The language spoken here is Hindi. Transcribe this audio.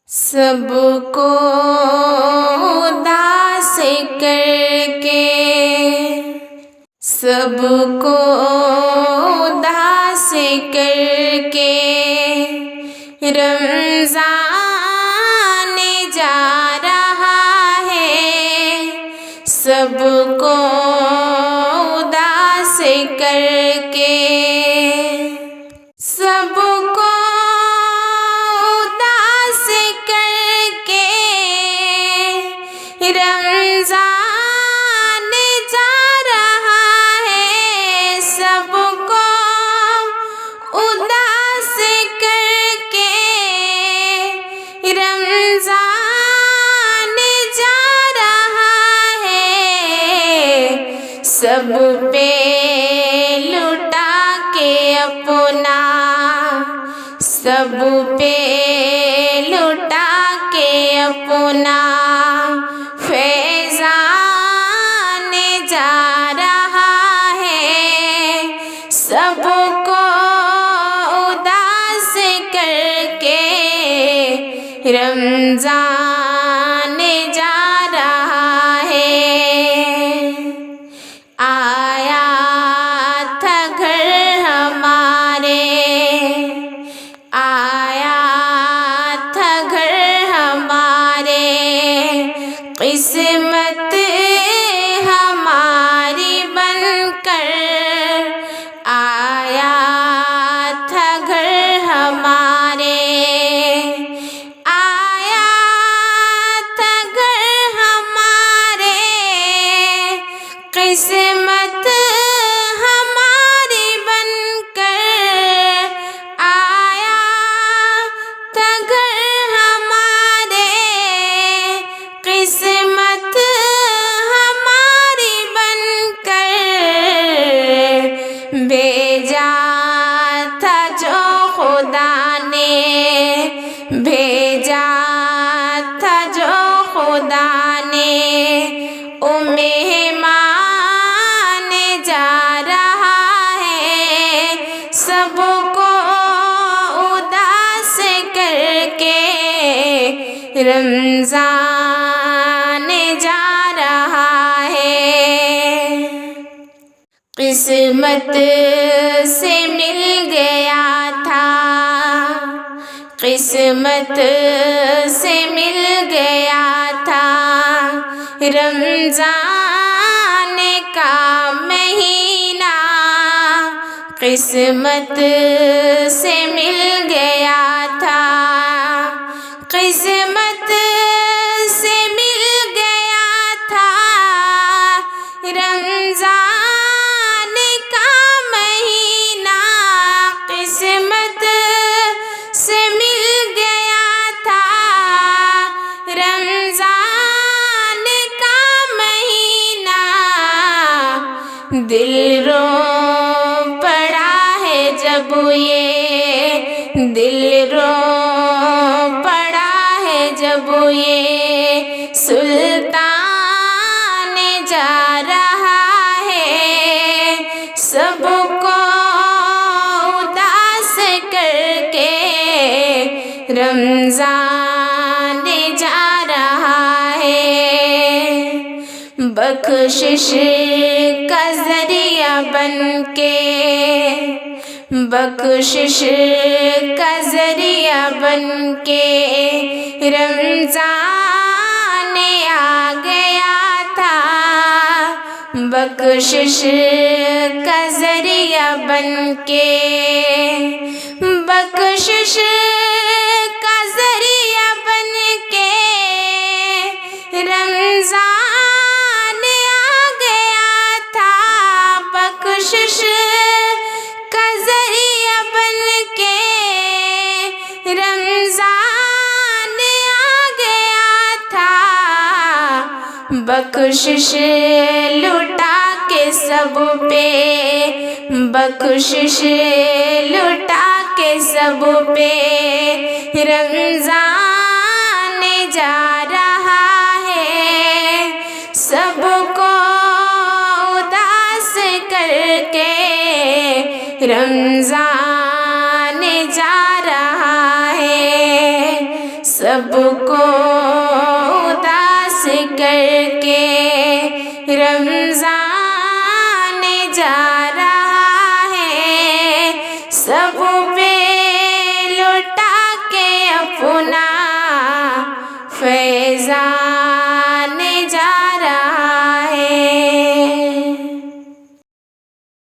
सबको उदास करके, सबको उदास करके रमज़ान जा रहा है। सबको उदास करके, सबको उदास करके रमज़ान जा रहा है। सबको उदास करके रमज़ान जा रहा है। सब पे लुटा के अपना, सब पे लुटा के अपना फैज़ान जा रहा है। सबको उदास करके रमज़ान जा रहा है। आया था घर हमारे, आया था घर हमारे, किस्मत हमारी बनकर। आया था घर हमारे, आया था घर हमारे, किस्मत हमारी बनकर। आया था घर हमारे, किस्मत हमारी बनकर। भेजा था जो खुदा ने, भेजा था जो खुदा ने, ओ मेहमान जा रहा है। सबको उदास करके रमज़ान जा रहा है। किस्मत से मिल गया था, किस्मत से मिल गया था रमज़ान का महीना। किस्मत से मिल गया था, किस्मत से मिल गया था रमज़ान का महीना। किस्मत से मिल गया था रमज़ान का महीना। दिल रो पड़ा है जब ये, दिल रो पड़ा है जब ये सुल्तान जा रहा है। सबको उदास करके रमज़ान जा रहा है। बख्शिश का ज़रिया बनके, बख्शिश का ज़रिया बनके रमज़ान आ गया था। बख्शिश का ज़रिया बनके, बख्शिश का ज़रिया बनके रमज़ान आ गया था। बख्शिश का ज़रिया बनके रमज़ान आ गया था। बख्शिश लुटा के सब पे, बख्शिश लुटा के सब पे रमज़ान जा रहा है। सबको उदास करके रमज़ान जा रहा है। सबको उदास करके रमज़ान जा रहा है, सब पे लुटा के अपना फैज़ान